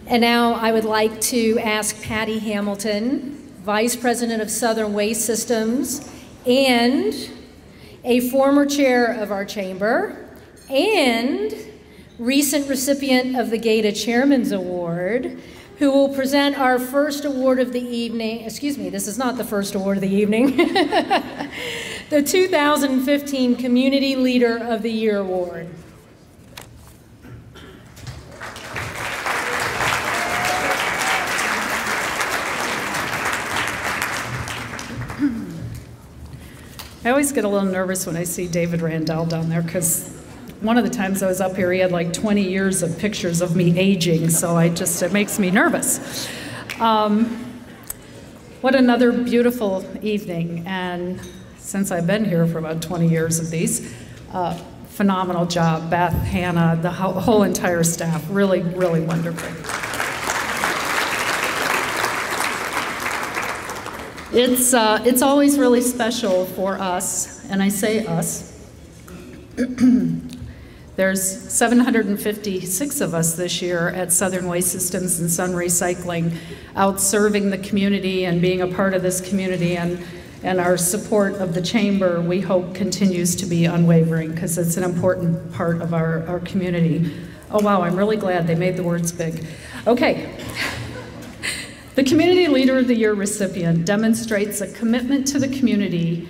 And now I would like to ask Patty Hamilton, Vice President of Southern Waste Systems and a former chair of our chamber and recent recipient of the GATA Chairman's Award, who will present our first award of the evening. Excuse me, this is not the first award of the evening. The 2015 Community Leader of the Year Award. I always get a little nervous when I see David Randell down there, because one of the times I was up here, he had like 20 years of pictures of me aging, so it makes me nervous. What another beautiful evening, and since I've been here for about 20 years of these, phenomenal job, Beth, Hannah, the whole entire staff, really, really wonderful. It's always really special for us, and I say us. There's 756 of us this year at Southern Waste Systems and Sun Recycling, out serving the community and being a part of this community, and our support of the chamber, we hope, continues to be unwavering, because it's an important part of our community. Oh wow, I'm really glad they made the words big. Okay. The Community Leader of the Year recipient demonstrates a commitment to the community,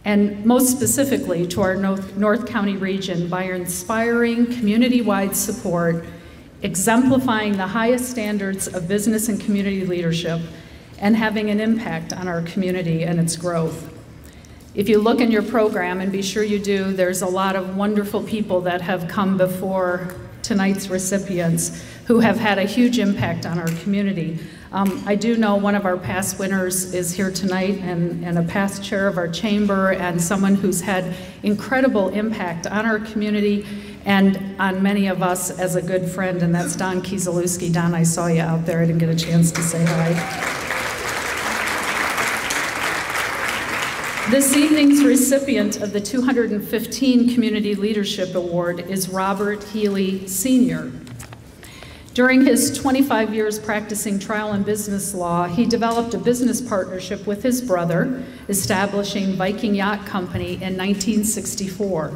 and most specifically to our North County region, by inspiring community-wide support, exemplifying the highest standards of business and community leadership, and having an impact on our community and its growth. If you look in your program, and be sure you do, there's a lot of wonderful people that have come before tonight's recipients who have had a huge impact on our community. I do know one of our past winners is here tonight, and a past chair of our chamber, and someone who's had incredible impact on our community and on many of us as a good friend, and that's Don Kieselowski. Don, I saw you out there. I didn't get a chance to say hi. This evening's recipient of the 215 Community Leadership Award is Robert Healy, Sr. During his 25 years practicing trial and business law, he developed a business partnership with his brother, establishing Viking Yacht Company in 1964.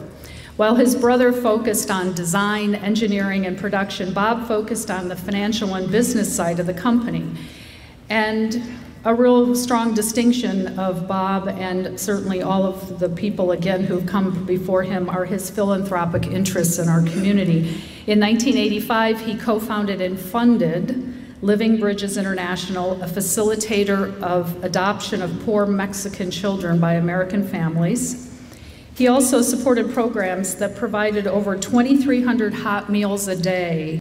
While his brother focused on design, engineering, and production, Bob focused on the financial and business side of the company. And a real strong distinction of Bob, and certainly all of the people, again, who've come before him, are his philanthropic interests in our community. In 1985, he co-founded and funded Living Bridges International, a facilitator of adoption of poor Mexican children by American families. He also supported programs that provided over 2,300 hot meals a day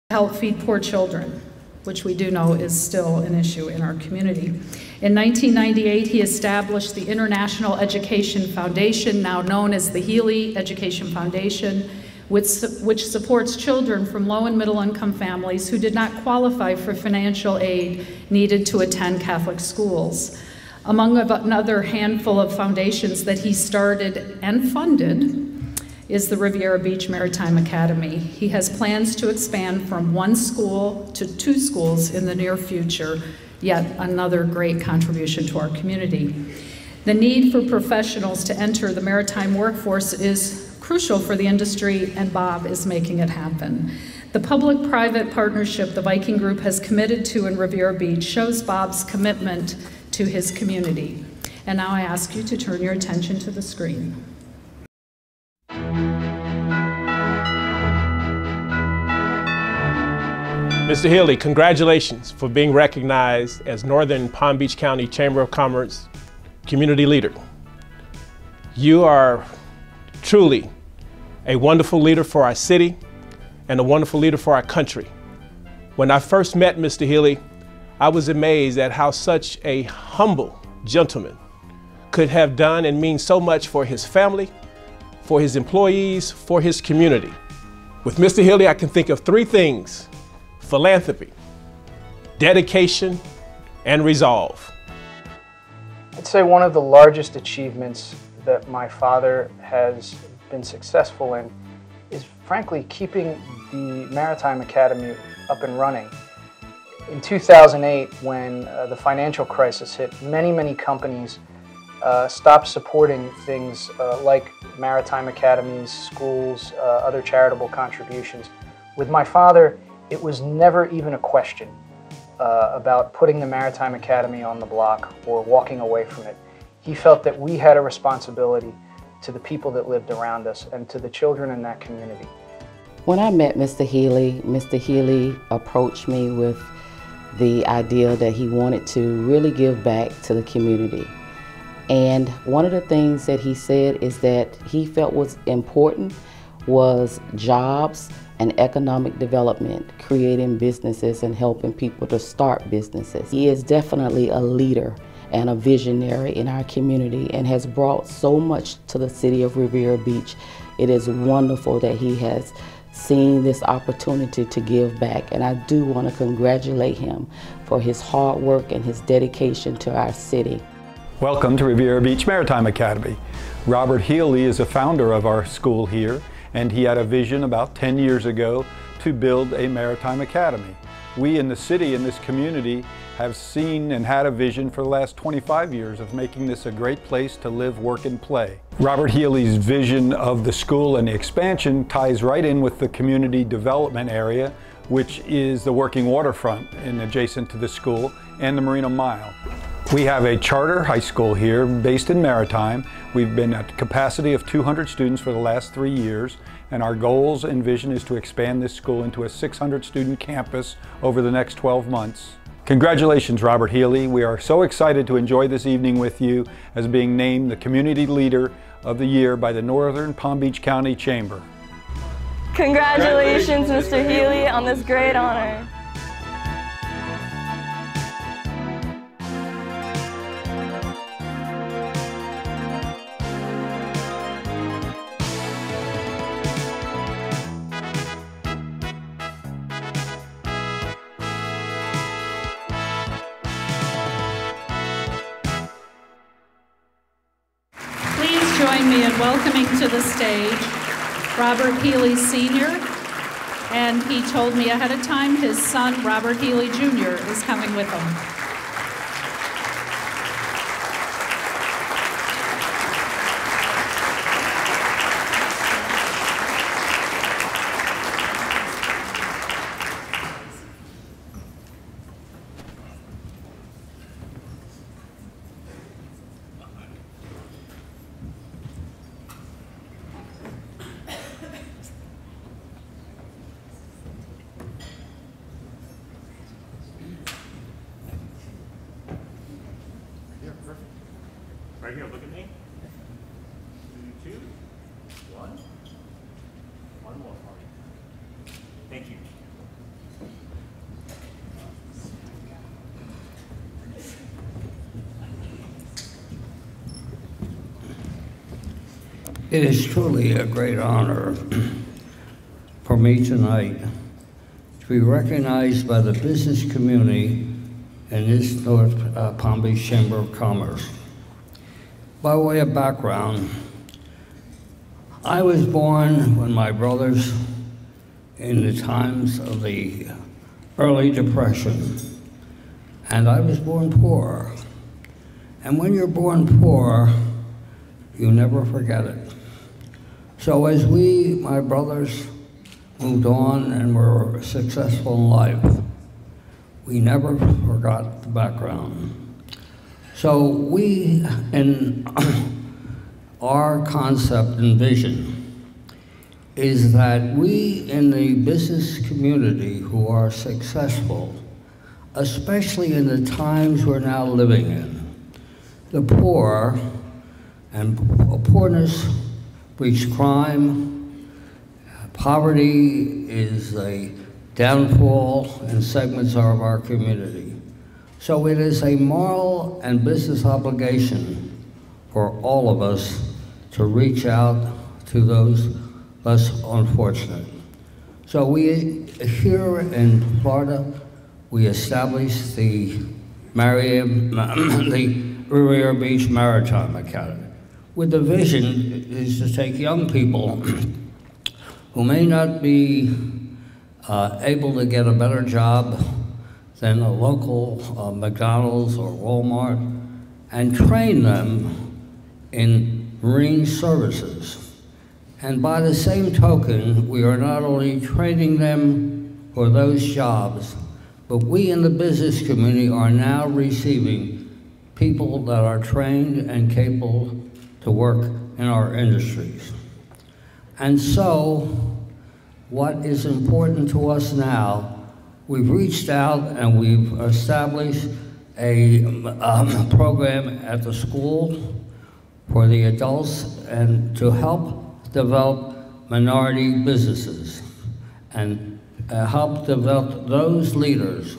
to help feed poor children, which we do know is still an issue in our community. In 1998, he established the International Education Foundation, now known as the Healy Education Foundation, which supports children from low and middle income families who did not qualify for financial aid needed to attend Catholic schools. Among another handful of foundations that he started and funded is the Riviera Beach Maritime Academy. He has plans to expand from 1 school to 2 schools in the near future, yet another great contribution to our community. The need for professionals to enter the maritime workforce is crucial for the industry, and Bob is making it happen. The public-private partnership the Viking Group has committed to in Riviera Beach shows Bob's commitment to his community. And now I ask you to turn your attention to the screen. Mr. Healy, congratulations for being recognized as Northern Palm Beach County Chamber of Commerce Community Leader. You are truly a wonderful leader for our city and a wonderful leader for our country. When I first met Mr. Healy, I was amazed at how such a humble gentleman could have done and mean so much for his family, for his employees, for his community. With Mr. Healy, I can think of three things: philanthropy, dedication, and resolve. I'd say one of the largest achievements that my father has been successful in is frankly keeping the Maritime Academy up and running. In 2008, when the financial crisis hit, many companies stopped supporting things like maritime academies, schools, other charitable contributions. With my father, it was never even a question about putting the Maritime Academy on the block or walking away from it. He felt that we had a responsibility to the people that lived around us and to the children in that community. When I met Mr. Healy approached me with the idea that he wanted to really give back to the community. And one of the things that he said is that he felt was important was jobs and economic development, creating businesses and helping people to start businesses. He is definitely a leader and a visionary in our community and has brought so much to the city of Riviera Beach. It is wonderful that he has seen this opportunity to give back, and I do want to congratulate him for his hard work and his dedication to our city. Welcome to Riviera Beach Maritime Academy. Robert Healy is a founder of our school here, and he had a vision about 10 years ago to build a maritime academy. We in the city, in this community, have seen and had a vision for the last 25 years of making this a great place to live, work, and play. Robert Healy's vision of the school and the expansion ties right in with the community development area, which is the working waterfront and adjacent to the school and the Marina Mile. We have a charter high school here based in Maritime. We've been at a capacity of 200 students for the last 3 years, and our goals and vision is to expand this school into a 600 student campus over the next 12 months. Congratulations, Robert Healy. We are so excited to enjoy this evening with you as being named the Community Leader of the Year by the Northern Palm Beach County Chamber. Congratulations, Mr. Healy, on this great honor. Join me in welcoming to the stage Robert Healy Sr. And he told me ahead of time his son, Robert Healy Jr., is coming with him. Right here, look at me. 2, 1. One more for you. Thank you. It is truly a great honor for me tonight to be recognized by the business community in this North Palm Beach Chamber of Commerce. By way of background, I was born when my brothers, in the times of the early Depression, and I was born poor. And when you're born poor, you never forget it. So as we, my brothers, moved on and were successful in life. We never forgot the background. So we, in our concept and vision, is that we in the business community who are successful, especially in the times we're now living in, the poor, and poorness breeds crime, poverty is a downfall in segments of our community. So it is a moral and business obligation for all of us to reach out to those less unfortunate. So we, here in Florida, we established the Riviera Beach Maritime Academy, with the vision is to take young people who may not be able to get a better job than a local McDonald's or Walmart, and train them in marine services. And by the same token, we are not only training them for those jobs, but we in the business community are now receiving people that are trained and capable to work in our industries. And so, what is important to us now, we've reached out and we've established a program at the school for the adults and to help develop minority businesses and help develop those leaders.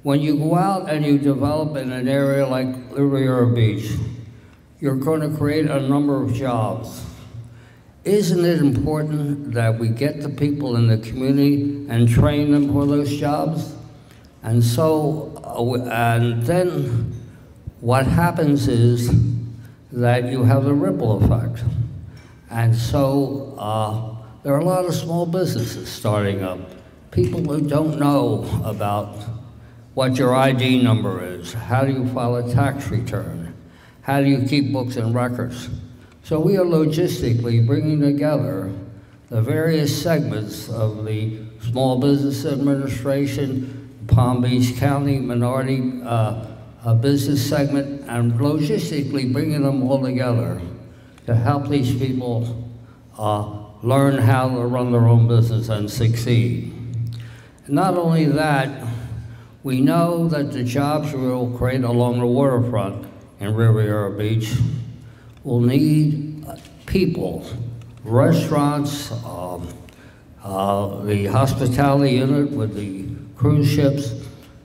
When you go out and you develop in an area like Riviera Beach, you're going to create a number of jobs. Isn't it important that we get the people in the community and train them for those jobs? And so, and then what happens is that you have the ripple effect. And so there are a lot of small businesses starting up. People who don't know about what your ID number is, how do you file a tax return, how do you keep books and records. So we are logistically bringing together the various segments of the Small Business Administration, Palm Beach County Minority Business segment, and logistically bringing them all together to help these people learn how to run their own business and succeed. Not only that, we know that the jobs we will create along the waterfront in Riviera Beach will need people, restaurants, the hospitality unit with the cruise ships.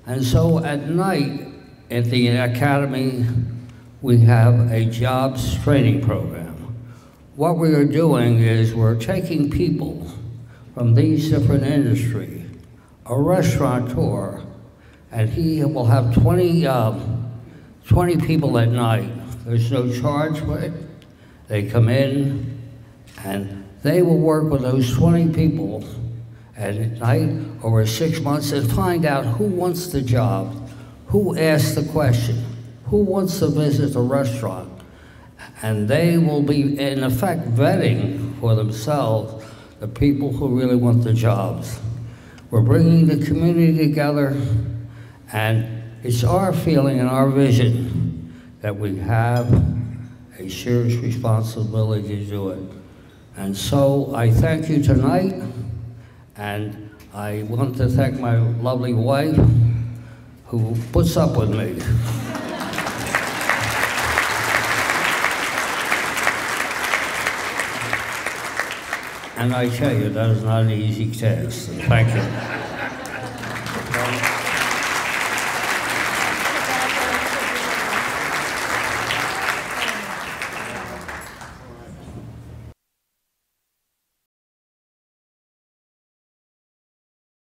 And so at night at the academy, we have a jobs training program. What we are doing is we're taking people from these different industries, a restaurateur, and he will have 20 people at night. There's no charge for it. They come in and they will work with those 20 people at night over 6 months and find out who wants the job, who asked the question, who wants to visit the restaurant. And they will be, in effect, vetting for themselves the people who really want the jobs. We're bringing the community together, and it's our feeling and our vision that we have a serious responsibility to do it. And so I thank you tonight, and I want to thank my lovely wife who puts up with me. And I tell you, that is not an easy task. Thank you.